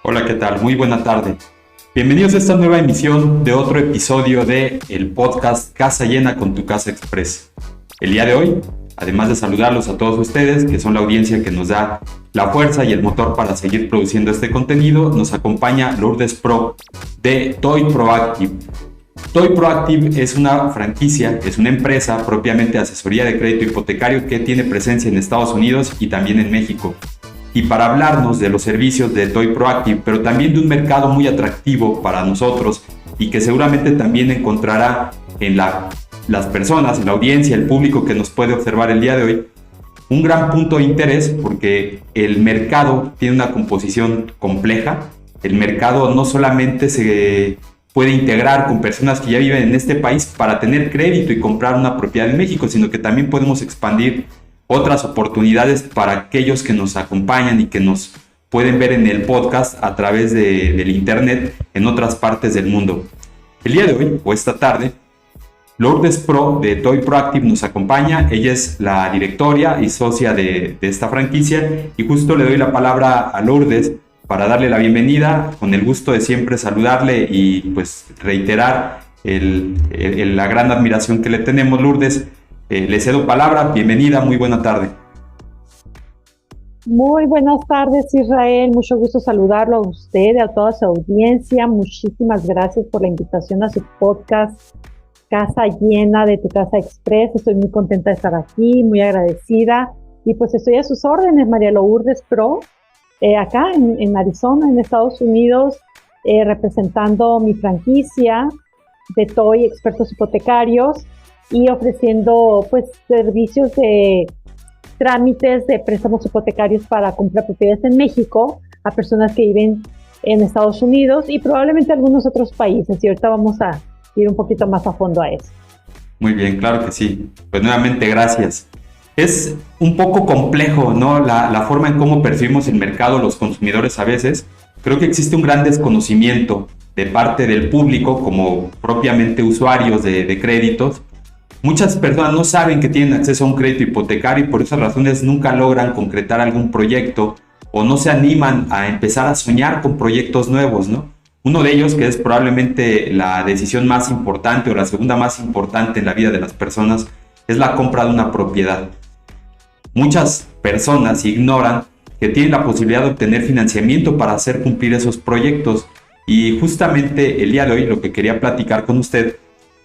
Hola, ¿qué tal? Muy buena tarde. Bienvenidos a esta nueva emisión de otro episodio de el podcast Casa Llena con tu Casa Express. El día de hoy, además de saludarlos a todos ustedes, que son la audiencia que nos da la fuerza y el motor para seguir produciendo este contenido, nos acompaña Lourdes Pro de Toy Proactive. Toy Proactive es una franquicia, es una empresa propiamente de asesoría de crédito hipotecario que tiene presencia en Estados Unidos y también en México. Y para hablarnos de los servicios de Toy Proactive, pero también de un mercado muy atractivo para nosotros y que seguramente también encontrará en las personas, en la audiencia, el público que nos puede observar el día de hoy, un gran punto de interés porque el mercado tiene una composición compleja. El mercado no solamente se puede integrar con personas que ya viven en este país para tener crédito y comprar una propiedad en México, sino que también podemos expandir otras oportunidades para aquellos que nos acompañan y que nos pueden ver en el podcast a través del internet en otras partes del mundo. El día de hoy, o esta tarde, Lourdes Pro de Toy Proactive nos acompaña. Ella es la directora y socia de esta franquicia y justo le doy la palabra a Lourdes para darle la bienvenida, con el gusto de siempre saludarle y pues reiterar la gran admiración que le tenemos. Lourdes, le cedo palabra, bienvenida, muy buena tarde. Muy buenas tardes, Israel, mucho gusto saludarlo a usted, a toda su audiencia. Muchísimas gracias por la invitación a su podcast Casa Llena de tu Casa Express. Estoy muy contenta de estar aquí, muy agradecida, y pues estoy a sus órdenes, María Lourdes Pro, acá en Arizona, en Estados Unidos, representando mi franquicia de Toy Expertos Hipotecarios y ofreciendo pues servicios de trámites de préstamos hipotecarios para comprar propiedades en México a personas que viven en Estados Unidos y probablemente algunos otros países, y ahorita vamos a ir un poquito más a fondo a eso. Muy bien, claro que sí. Pues nuevamente gracias. Es un poco complejo, ¿no? La forma en cómo percibimos el mercado los consumidores a veces. Creo que existe un gran desconocimiento de parte del público como propiamente usuarios de créditos. Muchas personas no saben que tienen acceso a un crédito hipotecario y por esas razones nunca logran concretar algún proyecto o no se animan a empezar a soñar con proyectos nuevos, ¿no? Uno de ellos, que es probablemente la decisión más importante o la segunda más importante en la vida de las personas, es la compra de una propiedad. Muchas personas ignoran que tienen la posibilidad de obtener financiamiento para hacer cumplir esos proyectos, y justamente el día de hoy lo que quería platicar con usted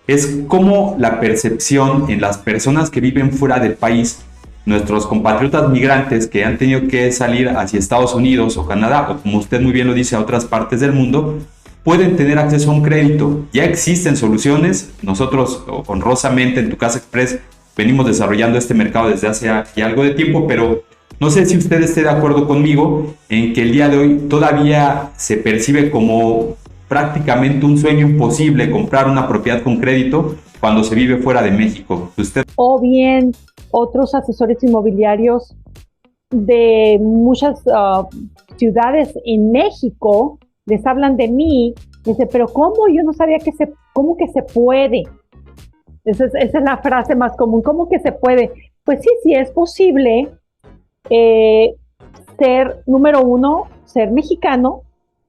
es cómo la percepción en las personas que viven fuera del país, nuestros compatriotas migrantes que han tenido que salir hacia Estados Unidos o Canadá, o como usted muy bien lo dice, a otras partes del mundo, pueden tener acceso a un crédito. Ya existen soluciones. Nosotros honrosamente en Tu Casa Express venimos desarrollando este mercado desde hace ya algo de tiempo, pero no sé si usted esté de acuerdo conmigo en que el día de hoy todavía se percibe como prácticamente un sueño imposible comprar una propiedad con crédito cuando se vive fuera de México. ¿Usted? O bien otros asesores inmobiliarios de muchas ciudades en México les hablan de mí, dicen, pero ¿cómo? Yo no sabía ¿cómo que se puede? Esa es la frase más común, ¿cómo que se puede? Pues sí es posible número uno, ser mexicano,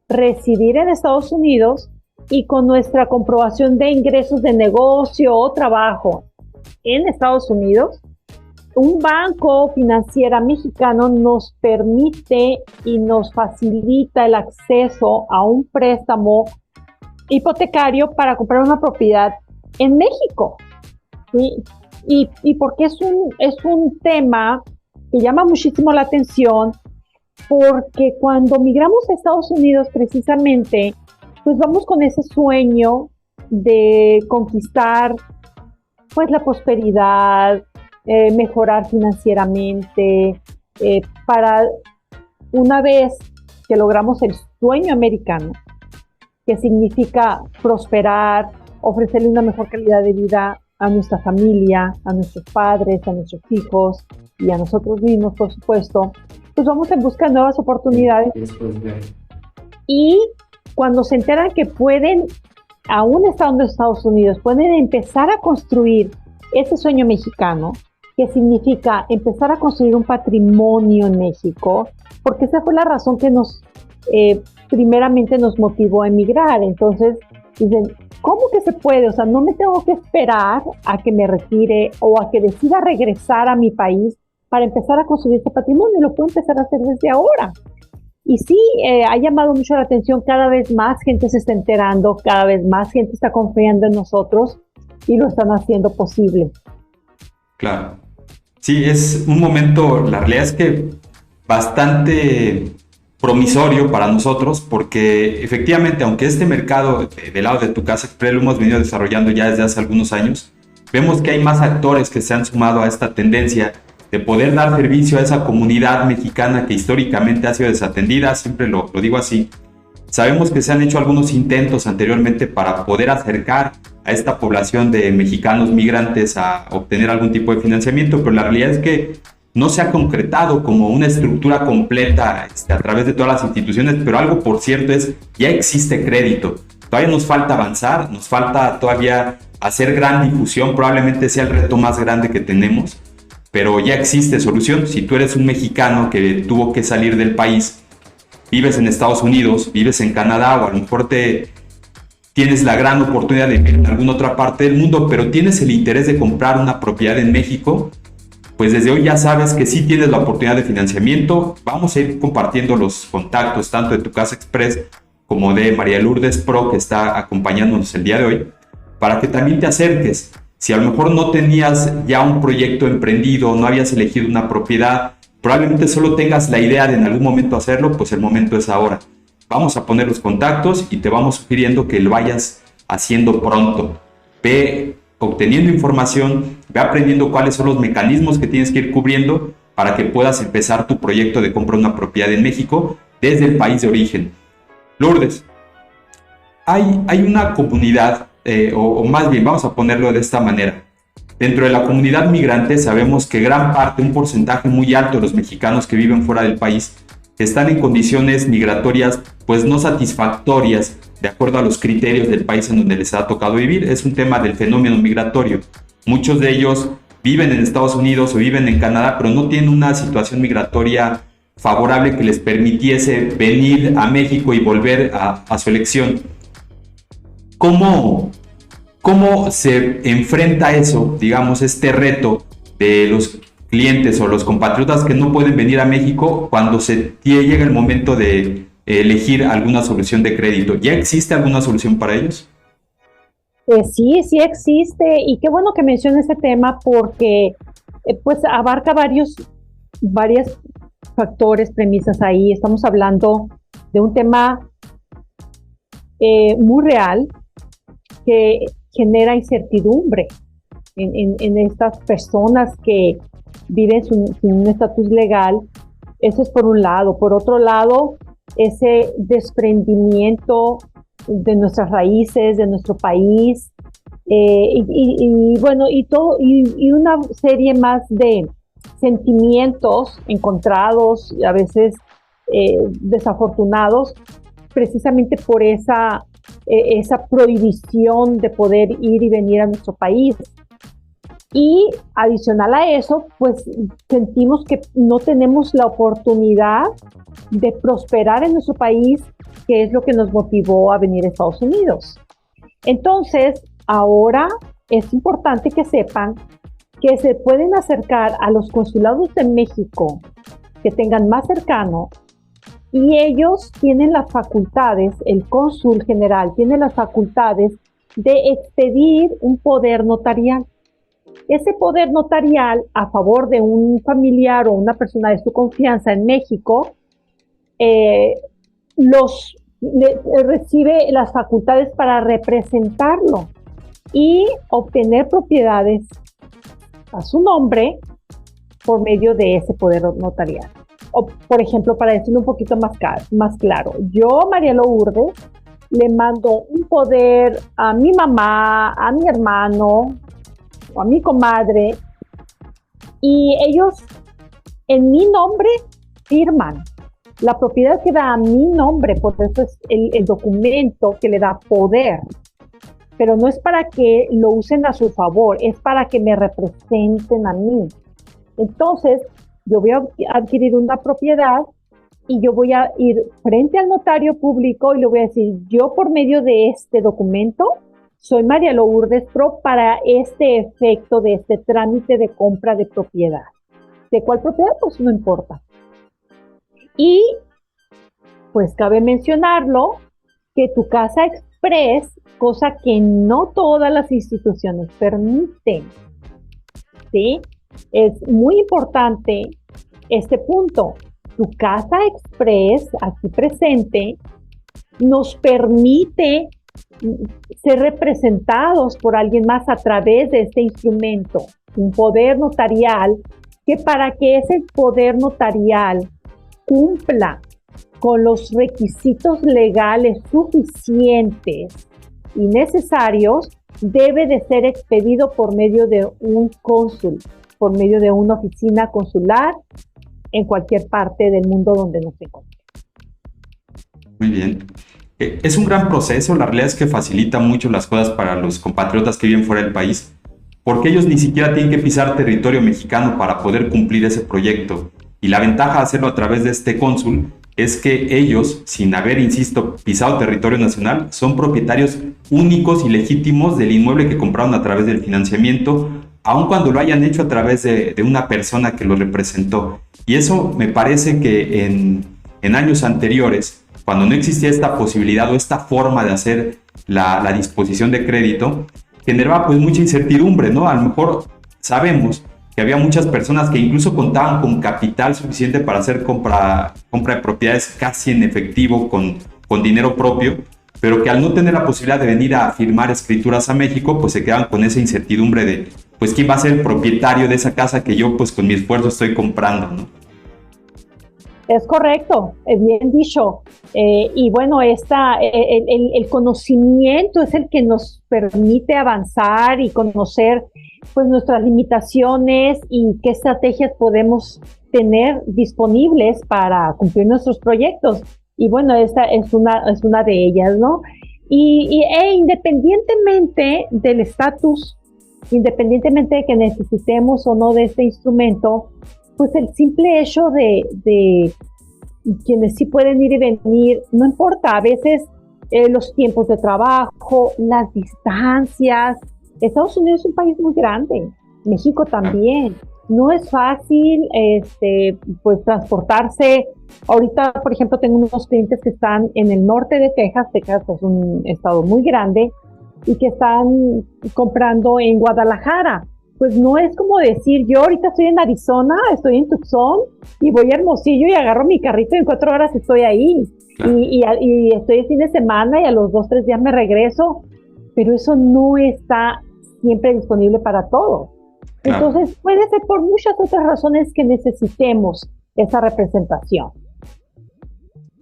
residir en Estados Unidos y con nuestra comprobación de ingresos de negocio o trabajo en Estados Unidos, un banco financiero mexicano nos permite y nos facilita el acceso a un préstamo hipotecario para comprar una propiedad en México. ¿Sí? Y porque es un tema que llama muchísimo la atención, porque cuando migramos a Estados Unidos precisamente, pues vamos con ese sueño de conquistar pues la prosperidad, mejorar financieramente, para una vez que logramos el sueño americano, que significa prosperar, ofrecerle una mejor calidad de vida a nuestra familia, a nuestros padres, a nuestros hijos y a nosotros mismos, por supuesto, pues vamos en busca de nuevas oportunidades. Y cuando se enteran que pueden, aún estando en Estados Unidos, pueden empezar a construir ese sueño mexicano, que significa empezar a construir un patrimonio en México, porque esa fue la razón que nos primeramente nos motivó a emigrar. Entonces dicen, ¿cómo que se puede? O sea, no me tengo que esperar a que me retire o a que decida regresar a mi país para empezar a construir este patrimonio. Lo puedo empezar a hacer desde ahora. Y sí, ha llamado mucho la atención. Cada vez más gente se está enterando, cada vez más gente está confiando en nosotros y lo están haciendo posible. Claro. Sí, es un momento, la realidad es que bastante promisorio para nosotros, porque efectivamente, aunque este mercado del lado de Tu Casa Express lo hemos venido desarrollando ya desde hace algunos años, vemos que hay más actores que se han sumado a esta tendencia de poder dar servicio a esa comunidad mexicana que históricamente ha sido desatendida, siempre lo digo así. Sabemos que se han hecho algunos intentos anteriormente para poder acercar a esta población de mexicanos migrantes a obtener algún tipo de financiamiento, pero la realidad es que no se ha concretado como una estructura completa a través de todas las instituciones, pero algo por cierto es, ya existe crédito. Todavía nos falta avanzar, nos falta todavía hacer gran difusión, probablemente sea el reto más grande que tenemos, pero ya existe solución. Si tú eres un mexicano que tuvo que salir del país, vives en Estados Unidos, vives en Canadá o a lo mejor tienes la gran oportunidad de vivir en alguna otra parte del mundo, pero tienes el interés de comprar una propiedad en México, pues desde hoy ya sabes que sí tienes la oportunidad de financiamiento. Vamos a ir compartiendo los contactos tanto de Tu Casa Express como de María Lourdes Pro, que está acompañándonos el día de hoy, para que también te acerques. Si a lo mejor no tenías ya un proyecto emprendido, no habías elegido una propiedad, probablemente solo tengas la idea de en algún momento hacerlo, pues el momento es ahora. Vamos a poner los contactos y te vamos sugiriendo que lo vayas haciendo pronto. Ve obteniendo información, ve aprendiendo cuáles son los mecanismos que tienes que ir cubriendo para que puedas empezar tu proyecto de compra de una propiedad en México desde el país de origen. Lourdes, hay una comunidad, o más bien vamos a ponerlo de esta manera. Dentro de la comunidad migrante sabemos que gran parte, un porcentaje muy alto de los mexicanos que viven fuera del país están en condiciones migratorias pues no satisfactorias de acuerdo a los criterios del país en donde les ha tocado vivir. Es un tema del fenómeno migratorio. Muchos de ellos viven en Estados Unidos o viven en Canadá, pero no tienen una situación migratoria favorable que les permitiese venir a México y volver a su elección. ¿Cómo se enfrenta eso, digamos, este reto de los clientes o los compatriotas que no pueden venir a México cuando se llega el momento de elegir alguna solución de crédito? ¿Ya existe alguna solución para ellos? Sí existe, y qué bueno que menciones ese tema porque pues abarca varios factores, premisas ahí. Estamos hablando de un tema muy real que genera incertidumbre en estas personas que viven sin un estatus legal. Eso es por un lado. Por otro lado, ese desprendimiento de nuestras raíces, de nuestro país, bueno, y una serie más de sentimientos encontrados, a veces desafortunados, precisamente por esa prohibición de poder ir y venir a nuestro país. Y adicional a eso, pues sentimos que no tenemos la oportunidad de prosperar en nuestro país, que es lo que nos motivó a venir a Estados Unidos. Entonces, ahora es importante que sepan que se pueden acercar a los consulados de México que tengan más cercano, y ellos tienen las facultades, el cónsul general tiene las facultades de expedir un poder notarial. Ese poder notarial a favor de un familiar o una persona de su confianza en México recibe las facultades para representarlo y obtener propiedades a su nombre por medio de ese poder notarial. O, por ejemplo, para decirlo un poquito más claro, yo, María Lourdes, le mando un poder a mi mamá, a mi hermano o a mi comadre, y ellos en mi nombre firman. La propiedad queda a mi nombre, por eso es el documento que le da poder. Pero no es para que lo usen a su favor, es para que me representen a mí. Entonces, yo voy a adquirir una propiedad y yo voy a ir frente al notario público y le voy a decir, yo por medio de este documento soy María Lourdes Pro para este efecto de este trámite de compra de propiedad. ¿De cuál propiedad? Pues no importa. Y pues cabe mencionarlo que tu Casa Express, cosa que no todas las instituciones permiten, ¿sí? Es muy importante este punto. Tu Casa Express, aquí presente, nos permite ser representados por alguien más a través de este instrumento, un poder notarial, que para que ese poder notarial cumpla con los requisitos legales suficientes y necesarios, debe de ser expedido por medio de un cónsul, por medio de una oficina consular en cualquier parte del mundo donde nos encontremos. Muy bien. Es un gran proceso, la realidad es que facilita mucho las cosas para los compatriotas que viven fuera del país, porque ellos ni siquiera tienen que pisar territorio mexicano para poder cumplir ese proyecto. Y la ventaja de hacerlo a través de este cónsul es que ellos, sin haber, insisto, pisado territorio nacional, son propietarios únicos y legítimos del inmueble que compraron a través del financiamiento, aun cuando lo hayan hecho a través de una persona que lo representó. Y eso me parece que en años anteriores, cuando no existía esta posibilidad o esta forma de hacer la disposición de crédito, generaba pues mucha incertidumbre, ¿no? A lo mejor sabemos que había muchas personas que incluso contaban con capital suficiente para hacer compra de propiedades casi en efectivo, con dinero propio, pero que al no tener la posibilidad de venir a firmar escrituras a México, pues se quedaban con esa incertidumbre de, pues, ¿quién va a ser el propietario de esa casa que yo, pues, con mi esfuerzo estoy comprando, ¿no? Es correcto, es bien dicho. Y bueno, el conocimiento es el que nos permite avanzar y conocer pues nuestras limitaciones y qué estrategias podemos tener disponibles para cumplir nuestros proyectos. Y bueno, esta es una de ellas, ¿no? Independientemente del estatus, independientemente de que necesitemos o no de este instrumento, pues el simple hecho de quienes sí pueden ir y venir, no importa, a veces los tiempos de trabajo, las distancias. Estados Unidos es un país muy grande, México también. No es fácil pues transportarse. Ahorita, por ejemplo, tengo unos clientes que están en el norte de Texas. Texas es un estado muy grande y que están comprando en Guadalajara. Pues no es como decir, yo ahorita estoy en Arizona, estoy en Tucson y voy a Hermosillo y agarro mi carrito y en 4 horas estoy ahí. Claro. Y estoy el fin de semana y a los 2, 3 días me regreso, pero eso no está siempre disponible para todos. Claro. Entonces puede ser por muchas otras razones que necesitemos esa representación.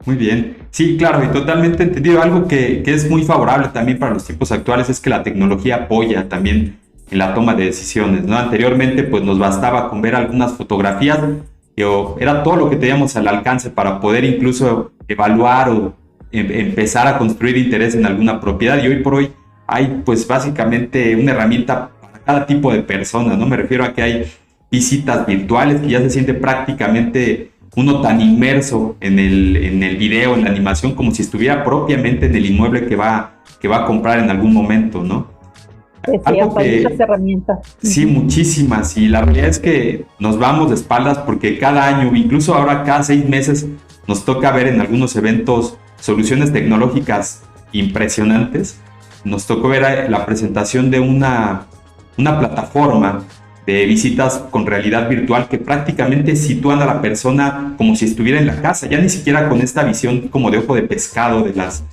Muy bien, sí, claro, y totalmente entendido. Algo que es muy favorable también para los tiempos actuales es que la tecnología apoya también en la toma de decisiones, ¿no? Anteriormente pues nos bastaba con ver algunas fotografías, era todo lo que teníamos al alcance para poder incluso evaluar o empezar a construir interés en alguna propiedad, y hoy por hoy hay pues básicamente una herramienta para cada tipo de persona, ¿no? Me refiero a que hay visitas virtuales que ya se siente prácticamente uno tan inmerso en el video, en la animación, como si estuviera propiamente en el inmueble que va a comprar en algún momento, ¿no? Sí, hay muchas herramientas. Sí, muchísimas, y la realidad es que nos vamos de espaldas porque cada año, incluso ahora cada 6 meses, nos toca ver en algunos eventos soluciones tecnológicas impresionantes. Nos tocó ver la presentación de una plataforma de visitas con realidad virtual que prácticamente sitúan a la persona como si estuviera en la casa, ya ni siquiera con esta visión como de ojo de pescado de las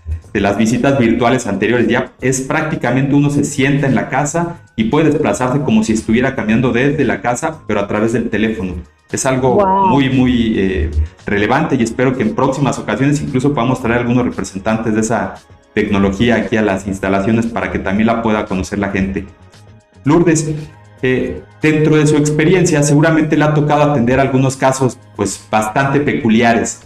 visitas virtuales anteriores. Ya es prácticamente uno se sienta en la casa y puede desplazarse como si estuviera caminando desde la casa, pero a través del teléfono. Es algo muy, muy relevante, y espero que en próximas ocasiones incluso podamos traer algunos representantes de esa tecnología aquí a las instalaciones para que también la pueda conocer la gente. Lourdes, dentro de su experiencia seguramente le ha tocado atender algunos casos pues bastante peculiares.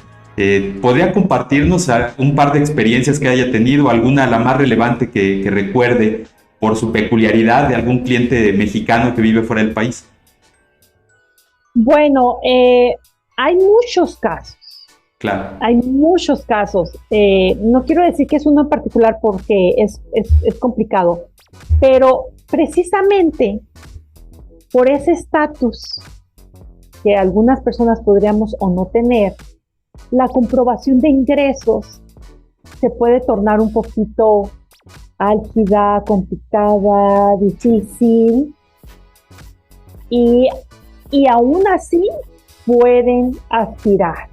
¿Podría compartirnos un par de experiencias que haya tenido, alguna la más relevante que recuerde por su peculiaridad, de algún cliente mexicano que vive fuera del país? Bueno, hay muchos casos, Claro. Hay muchos casos. No quiero decir que es uno en particular porque es complicado, pero precisamente por ese estatus que algunas personas podríamos o no tener, la comprobación de ingresos se puede tornar un poquito álgida, complicada, difícil, y aún así pueden aspirar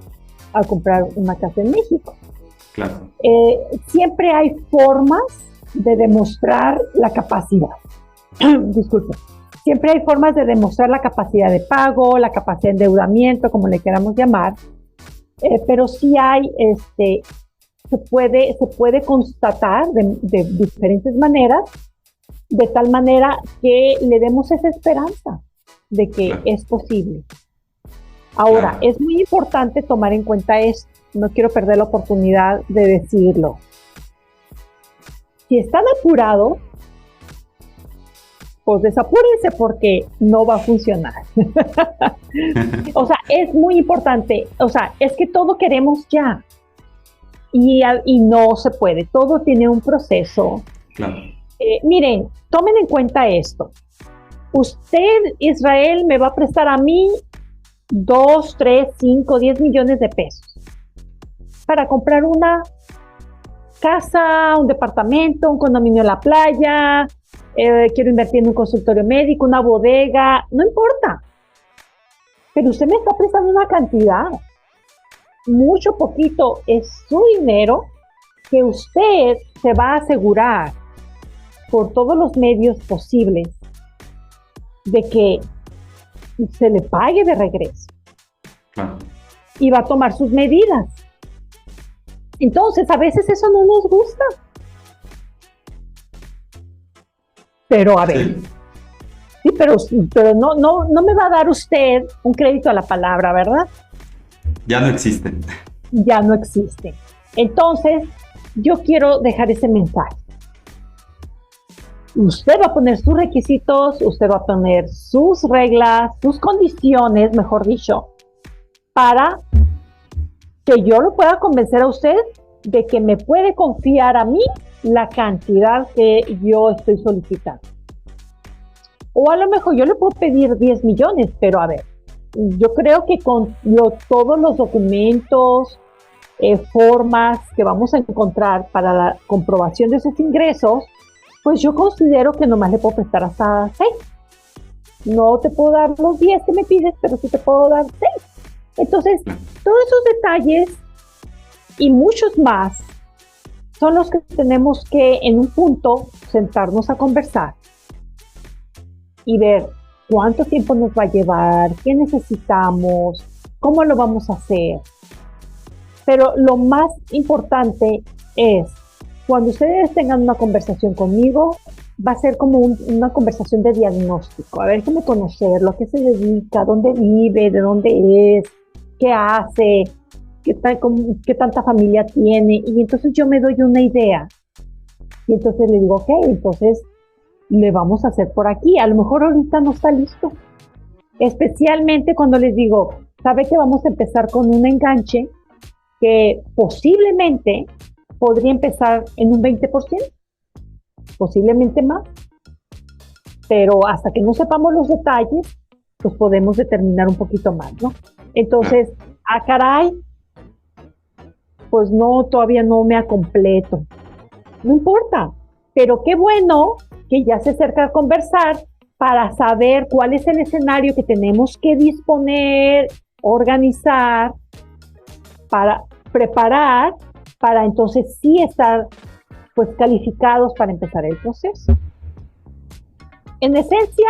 a comprar una casa en México. Claro. Siempre hay formas de demostrar la capacidad. Disculpe. Siempre hay formas de demostrar la capacidad de pago, la capacidad de endeudamiento, como le queramos llamar, pero sí hay, se puede constatar de diferentes maneras, de tal manera que le demos esa esperanza de que Claro. es posible. Ahora, Claro. es muy importante tomar en cuenta esto. No quiero perder la oportunidad de decirlo. Si están apurados, pues desapúrense porque no va a funcionar. O sea, es muy importante. O sea, es que todo queremos ya. Y no se puede. Todo tiene un proceso. Claro. Miren, tomen en cuenta esto. Usted, Israel, me va a prestar a mí 2, 3, 5, 10 millones de pesos para comprar una casa, un departamento, un condominio en la playa, quiero invertir en un consultorio médico, una bodega, no importa. Pero usted me está prestando una cantidad, mucho poquito, es su dinero que usted se va a asegurar por todos los medios posibles de que se le pague de regreso. Claro. Y va a tomar sus medidas. Entonces, a veces eso no nos gusta. Pero a ver, sí, pero no me va a dar usted un crédito a la palabra, ¿verdad? Ya no existen. Ya no existe. Entonces, yo quiero dejar ese mensaje. Usted va a poner sus requisitos, usted va a poner sus reglas, sus condiciones, mejor dicho, para que yo lo pueda convencer a usted de que me puede confiar a mí la cantidad que yo estoy solicitando. O a lo mejor yo le puedo pedir 10 millones, pero a ver, yo creo que con todos los documentos, formas que vamos a encontrar para la comprobación de sus ingresos, pues yo considero que nomás le puedo prestar hasta 6. No te puedo dar los 10 que me pides, pero sí te puedo dar 6. Entonces, todos esos detalles y muchos más son los que tenemos que en un punto sentarnos a conversar y ver cuánto tiempo nos va a llevar, qué necesitamos, cómo lo vamos a hacer. Pero lo más importante es, cuando ustedes tengan una conversación conmigo, va a ser como una conversación de diagnóstico. A ver, déjenme conocerlo, a qué se dedica, dónde vive, de dónde es, qué hace, qué tanta familia tiene. Y entonces yo me doy una idea. Y entonces le digo, ok, entonces le vamos a hacer por aquí. A lo mejor ahorita no está listo. Especialmente cuando les digo, sabe que vamos a empezar con un enganche que posiblemente podría empezar en un 20%, posiblemente más, pero hasta que no sepamos los detalles, pues podemos determinar un poquito más, ¿no? Entonces, caray, pues no, todavía no me completo. No importa, pero qué bueno que ya se acerca a conversar para saber cuál es el escenario que tenemos que disponer, organizar, para preparar, para entonces sí estar pues calificados para empezar el proceso. En esencia,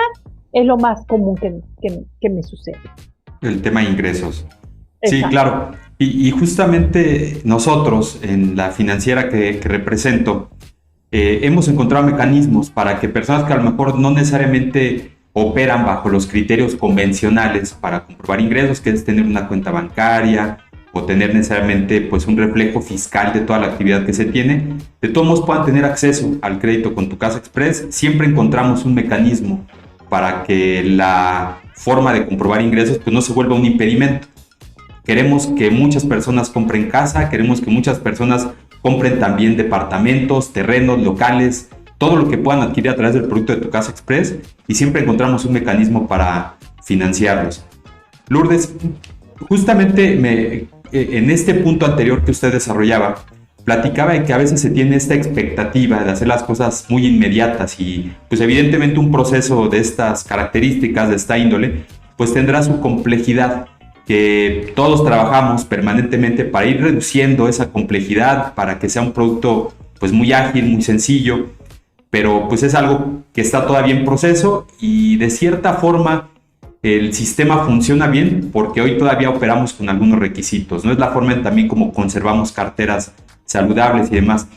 es lo más común que me sucede. El tema de ingresos. Exacto. Sí, claro. Y justamente nosotros, en la financiera que represento, hemos encontrado mecanismos para que personas que a lo mejor no necesariamente operan bajo los criterios convencionales para comprobar ingresos, que es tener una cuenta bancaria o tener necesariamente pues un reflejo fiscal de toda la actividad que se tiene, de todos modos puedan tener acceso al crédito con Tu Casa Express. Siempre encontramos un mecanismo para que la forma de comprobar ingresos pues no se vuelva un impedimento. Queremos que muchas personas compren casa, queremos que muchas personas compren también departamentos, terrenos, locales, todo lo que puedan adquirir a través del producto de Tu Casa Express, y siempre encontramos un mecanismo para financiarlos. Lourdes, justamente en este punto anterior que usted desarrollaba, platicaba de que a veces se tiene esta expectativa de hacer las cosas muy inmediatas y pues evidentemente un proceso de estas características, de esta índole, pues tendrá su complejidad, que todos trabajamos permanentemente para ir reduciendo esa complejidad, para que sea un producto pues muy ágil, muy sencillo, pero pues es algo que está todavía en proceso y de cierta forma el sistema funciona bien porque hoy todavía operamos con algunos requisitos, no es la forma en también como conservamos carteras saludables y demás.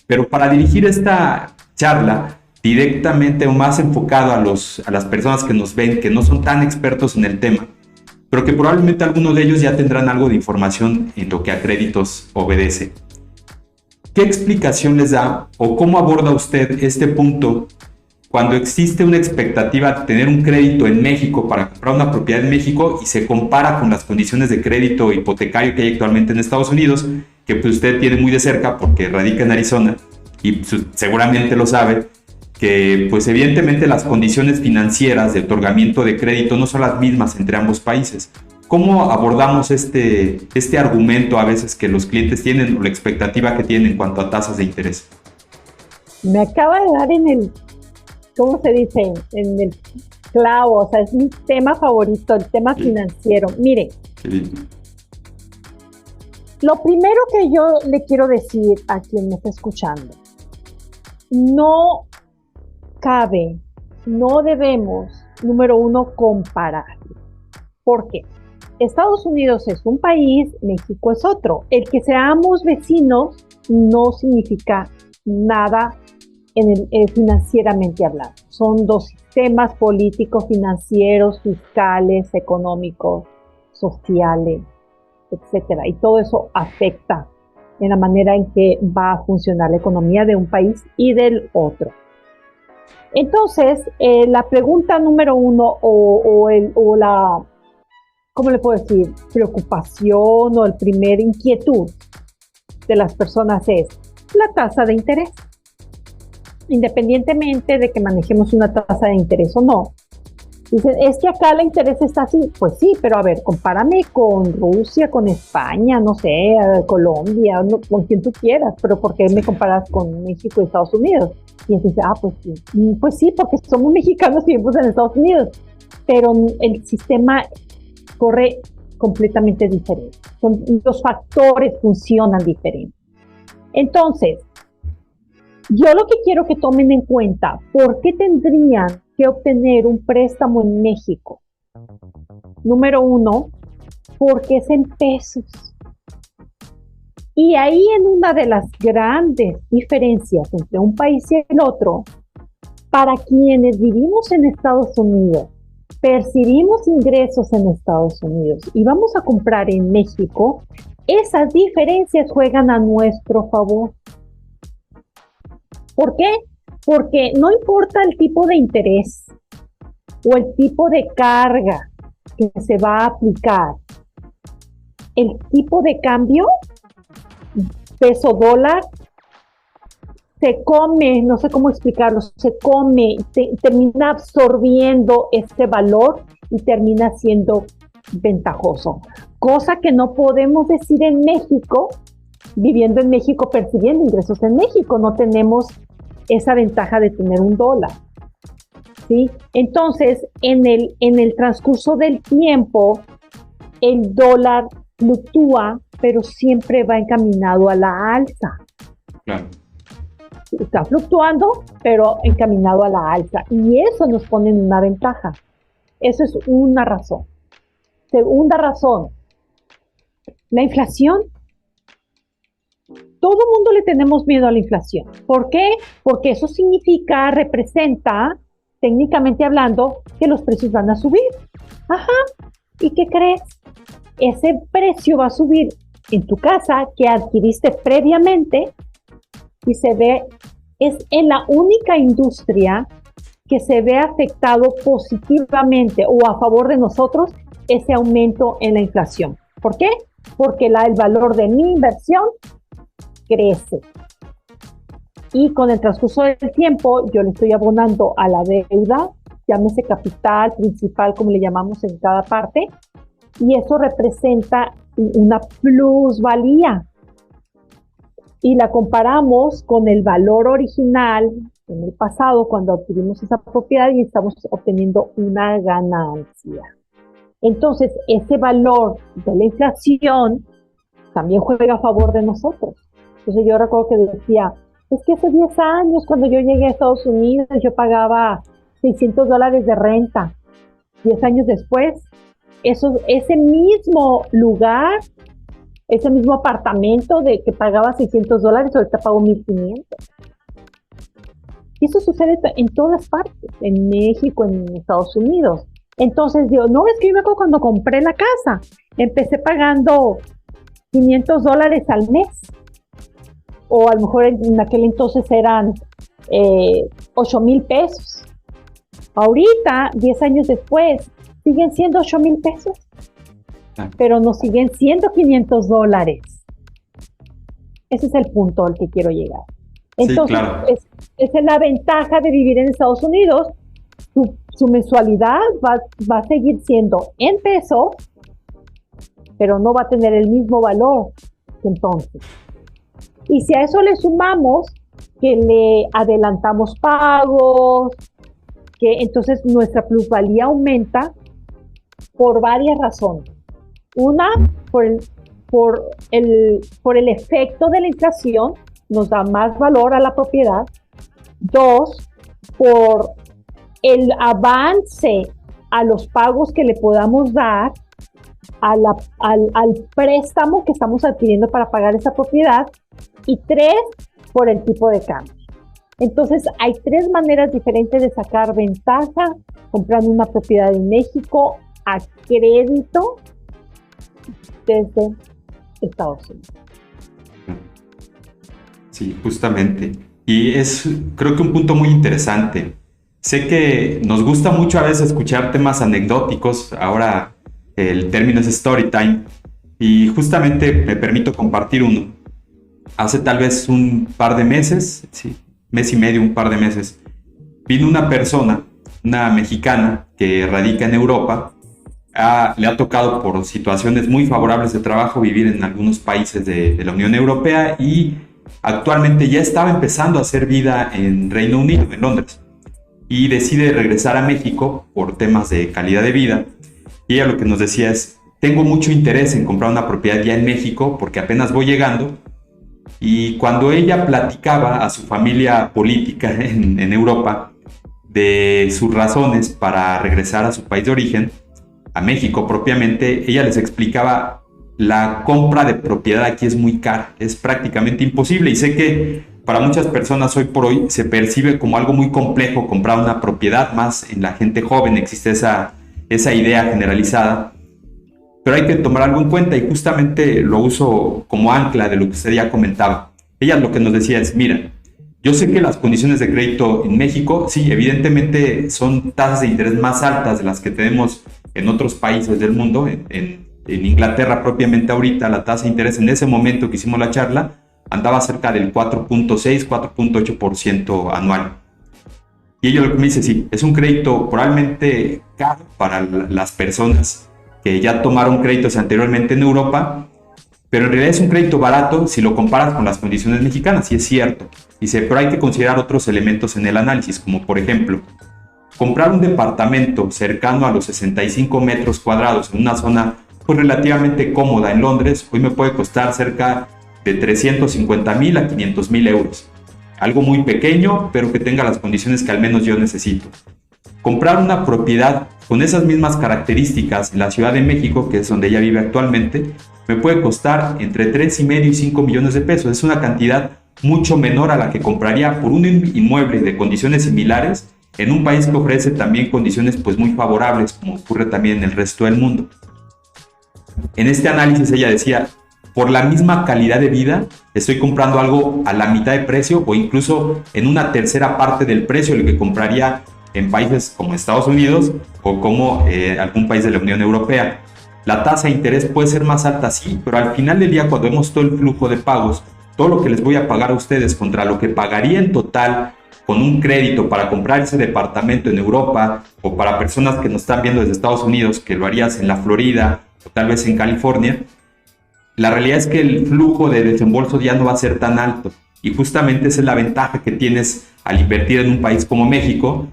Pero para dirigir esta charla directamente o más enfocado a las personas que nos ven, que no son tan expertos en el tema, pero que probablemente algunos de ellos ya tendrán algo de información en lo que a créditos obedece. ¿Qué explicación les da o cómo aborda usted este punto cuando existe una expectativa de tener un crédito en México para comprar una propiedad en México y se compara con las condiciones de crédito hipotecario que hay actualmente en Estados Unidos, que pues usted tiene muy de cerca porque radica en Arizona y seguramente lo sabe, que pues evidentemente las condiciones financieras de otorgamiento de crédito no son las mismas entre ambos países? ¿Cómo abordamos este argumento a veces que los clientes tienen o la expectativa que tienen en cuanto a tasas de interés? Me acaba de dar en el, ¿cómo se dice? En el clavo, o sea, es mi tema favorito, el tema financiero. Mire, lo primero que yo le quiero decir a quien me está escuchando, no cabe, no debemos, número uno, comparar. ¿Por qué? Estados Unidos es un país, México es otro. El que seamos vecinos no significa nada financieramente hablando. Son dos sistemas políticos, financieros, fiscales, económicos, sociales, etcétera. Y todo eso afecta en la manera en que va a funcionar la economía de un país y del otro. Entonces, la pregunta número uno o la, ¿cómo le puedo decir? Preocupación o el primer inquietud de las personas es la tasa de interés. Independientemente de que manejemos una tasa de interés o no. Dicen, es que acá el interés está así. Pues sí, pero a ver, compárame con Rusia, con España, no sé, Colombia, no, con quien tú quieras, pero ¿por qué me comparas con México y Estados Unidos? Y entonces, pues sí, porque somos mexicanos y vivimos en Estados Unidos, pero el sistema corre completamente diferente. Los factores funcionan diferente. Entonces, yo lo que quiero que tomen en cuenta, ¿por qué tendrían que obtener un préstamo en México? Número uno, porque es en pesos. Y ahí en una de las grandes diferencias entre un país y el otro, para quienes vivimos en Estados Unidos, percibimos ingresos en Estados Unidos y vamos a comprar en México, esas diferencias juegan a nuestro favor. ¿Por qué? Porque no importa el tipo de interés o el tipo de carga que se va a aplicar, el tipo de cambio, peso dólar, se come, no sé cómo explicarlo, se come, termina absorbiendo este valor y termina siendo ventajoso. Cosa que no podemos decir en México, viviendo en México, percibiendo ingresos en México, no tenemos esa ventaja de tener un dólar, ¿sí? Entonces, en el transcurso del tiempo, el dólar fluctúa, pero siempre va encaminado a la alza. Claro. Está fluctuando, pero encaminado a la alza. Y eso nos pone en una ventaja. Eso es una razón. Segunda razón, la inflación. Todo el mundo le tenemos miedo a la inflación. ¿Por qué? Porque eso representa, técnicamente hablando, que los precios van a subir. Ajá. ¿Y qué crees? Ese precio va a subir en tu casa que adquiriste previamente y es en la única industria que se ve afectado positivamente o a favor de nosotros ese aumento en la inflación. ¿Por qué? Porque el valor de mi inversión crece. Y con el transcurso del tiempo, yo le estoy abonando a la deuda, llámese capital, principal, como le llamamos en cada parte, y eso representa una plusvalía. Y la comparamos con el valor original en el pasado, cuando adquirimos esa propiedad, y estamos obteniendo una ganancia. Entonces, ese valor de la inflación también juega a favor de nosotros. Entonces, yo recuerdo que decía, es que hace 10 años, cuando yo llegué a Estados Unidos, yo pagaba $600 de renta. 10 años después, ese mismo lugar, ese mismo apartamento de que pagaba $600, ahorita pago $1,500. Y eso sucede en todas partes, en México, en Estados Unidos. Entonces digo, no, es que yo me acuerdo cuando compré la casa, empecé pagando $500 al mes. O a lo mejor en aquel entonces eran 8,000 pesos. Ahorita, 10 años después, siguen siendo 8,000 pesos, pero no siguen siendo $500. Ese es el punto al que quiero llegar. Entonces, sí, claro. Esa es la ventaja de vivir en Estados Unidos. Su mensualidad va a seguir siendo en pesos, pero no va a tener el mismo valor que entonces. Y si a eso le sumamos que le adelantamos pagos, que entonces nuestra plusvalía aumenta por varias razones. Una, por el efecto de la inflación, nos da más valor a la propiedad. Dos, por el avance a los pagos que le podamos dar al préstamo que estamos adquiriendo para pagar esa propiedad. Y 3, por el tipo de cambio. Entonces, hay 3 maneras diferentes de sacar ventaja comprando una propiedad en México a crédito desde Estados Unidos. Sí, justamente. Y es, creo que un punto muy interesante. Sé que nos gusta mucho a veces escuchar temas anecdóticos. Ahora el término es story time. Y justamente me permito compartir uno. Hace tal vez un par de meses, sí, mes y medio, un par de meses, vino una persona, una mexicana que radica en Europa. Le ha tocado por situaciones muy favorables de trabajo vivir en algunos países de la Unión Europea y actualmente ya estaba empezando a hacer vida en Reino Unido, en Londres, y decide regresar a México por temas de calidad de vida. Y ella lo que nos decía es, tengo mucho interés en comprar una propiedad ya en México porque apenas voy llegando. Y cuando ella platicaba a su familia política en Europa de sus razones para regresar a su país de origen, a México propiamente, ella les explicaba, la compra de propiedad aquí es muy cara, es prácticamente imposible. Y sé que para muchas personas hoy por hoy se percibe como algo muy complejo comprar una propiedad, más en la gente joven existe esa idea generalizada. Pero hay que tomar algo en cuenta y justamente lo uso como ancla de lo que usted ya comentaba. Ella lo que nos decía es, mira, yo sé que las condiciones de crédito en México, sí, evidentemente son tasas de interés más altas de las que tenemos en otros países del mundo. En Inglaterra propiamente ahorita la tasa de interés en ese momento que hicimos la charla andaba cerca del 4.6, 4.8% anual. Y ella lo que me dice, sí, es un crédito probablemente caro para las personas que ya tomaron créditos anteriormente en Europa, pero en realidad es un crédito barato si lo comparas con las condiciones mexicanas, y es cierto. Dice, pero hay que considerar otros elementos en el análisis, como por ejemplo, comprar un departamento cercano a los 65 metros cuadrados en una zona pues relativamente cómoda en Londres, hoy me puede costar cerca de 350,000 a 500,000 euros. Algo muy pequeño, pero que tenga las condiciones que al menos yo necesito. Comprar una propiedad con esas mismas características en la Ciudad de México, que es donde ella vive actualmente, me puede costar entre 3,5 y 5 millones de pesos. Es una cantidad mucho menor a la que compraría por un inmueble de condiciones similares en un país que ofrece también condiciones pues muy favorables, como ocurre también en el resto del mundo. En este análisis ella decía, por la misma calidad de vida, estoy comprando algo a la mitad de precio o incluso en una tercera parte del precio de lo que compraría en países como Estados Unidos o como algún país de la Unión Europea. La tasa de interés puede ser más alta, sí, pero al final del día, cuando vemos todo el flujo de pagos, todo lo que les voy a pagar a ustedes contra lo que pagaría en total con un crédito para comprar ese departamento en Europa, o para personas que nos están viendo desde Estados Unidos, que lo harías en la Florida o tal vez en California, la realidad es que el flujo de desembolso ya no va a ser tan alto. Y justamente esa es la ventaja que tienes al invertir en un país como México,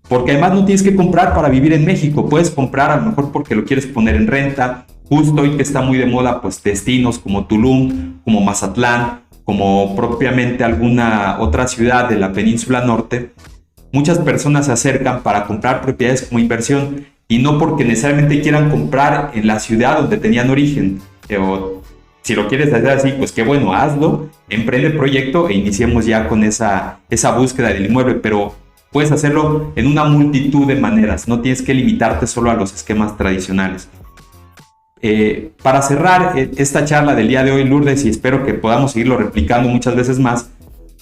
porque además no tienes que comprar para vivir en México. Puedes comprar a lo mejor porque lo quieres poner en renta. Justo hoy que está muy de moda, pues destinos como Tulum, como Mazatlán, como propiamente alguna otra ciudad de la península norte, muchas personas se acercan para comprar propiedades como inversión y no porque necesariamente quieran comprar en la ciudad donde tenían origen. O si lo quieres hacer así, pues qué bueno, hazlo, emprende el proyecto e iniciemos ya con esa búsqueda del inmueble, pero puedes hacerlo en una multitud de maneras, no tienes que limitarte solo a los esquemas tradicionales. Para cerrar esta charla del día de hoy, Lourdes, y espero que podamos seguirlo replicando muchas veces más,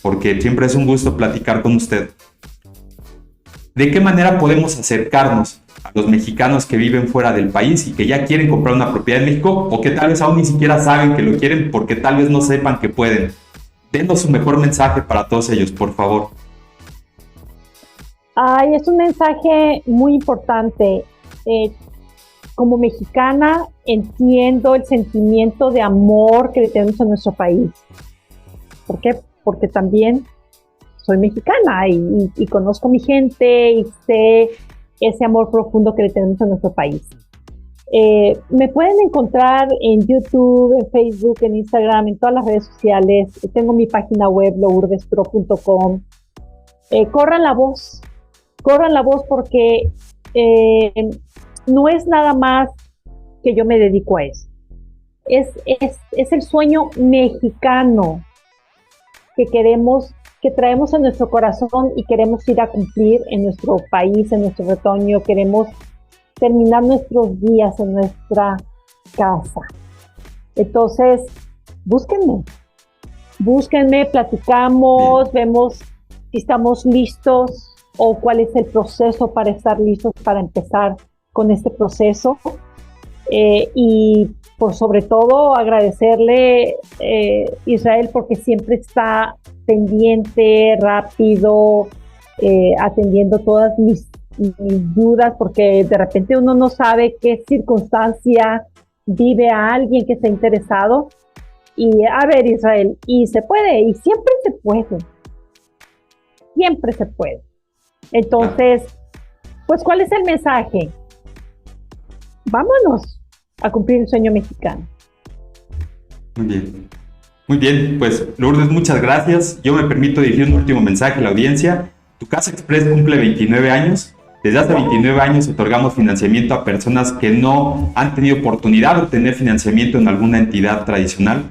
porque siempre es un gusto platicar con usted. ¿De qué manera podemos acercarnos a los mexicanos que viven fuera del país y que ya quieren comprar una propiedad en México, o que tal vez aún ni siquiera saben que lo quieren porque tal vez no sepan que pueden? Denos su mejor mensaje para todos ellos, por favor. Ay, es un mensaje muy importante. Como mexicana entiendo el sentimiento de amor que tenemos en nuestro país. ¿Por qué? Porque también soy mexicana y conozco a mi gente y sé ese amor profundo que le tenemos en nuestro país. Me pueden encontrar en YouTube, en Facebook, en Instagram, en todas las redes sociales. Tengo mi página web, lourdespro.com. Corran la voz porque no es nada más que yo me dedico a eso. Es el sueño mexicano que traemos en nuestro corazón y queremos ir a cumplir en nuestro país, en nuestro retoño. Queremos terminar nuestros días en nuestra casa. Entonces, búsquenme, platicamos, vemos si estamos listos o cuál es el proceso para estar listos para empezar con este proceso. Y por sobre todo agradecerle Israel, porque siempre está pendiente, rápido, atendiendo todas mis dudas, porque de repente uno no sabe qué circunstancia vive a alguien que está interesado. Y a ver, Israel, y se puede, y siempre se puede. Entonces, pues, ¿cuál es el mensaje? Vámonos a cumplir el sueño mexicano. Muy bien, pues Lourdes, muchas gracias. Yo me permito dirigir un último mensaje a la audiencia. Tu Casa Express cumple 29 años. Desde hace 29 años otorgamos financiamiento a personas que no han tenido oportunidad de obtener financiamiento en alguna entidad tradicional.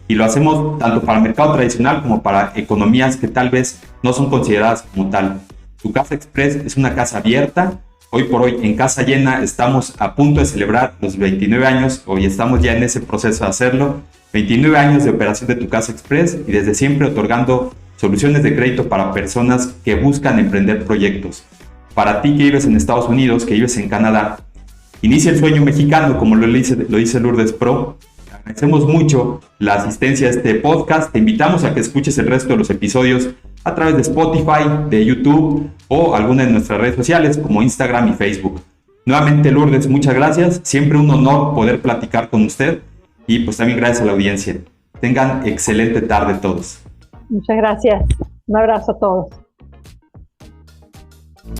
Y lo hacemos tanto para el mercado tradicional como para economías que tal vez no son consideradas como tal. Tu Casa Express es una casa abierta. Hoy por hoy, en Casa Llena, estamos a punto de celebrar los 29 años. Hoy estamos ya en ese proceso de hacerlo. 29 años de operación de Tu Casa Express y desde siempre otorgando soluciones de crédito para personas que buscan emprender proyectos. Para ti que vives en Estados Unidos, que vives en Canadá, inicia el sueño mexicano, como lo dice Lourdes Pro. Agradecemos mucho la asistencia a este podcast. Te invitamos a que escuches el resto de los episodios a través de Spotify, de YouTube o alguna de nuestras redes sociales como Instagram y Facebook. Nuevamente, Lourdes, muchas gracias. Siempre un honor poder platicar con usted y pues también gracias a la audiencia. Tengan excelente tarde todos. Muchas gracias. Un abrazo a todos.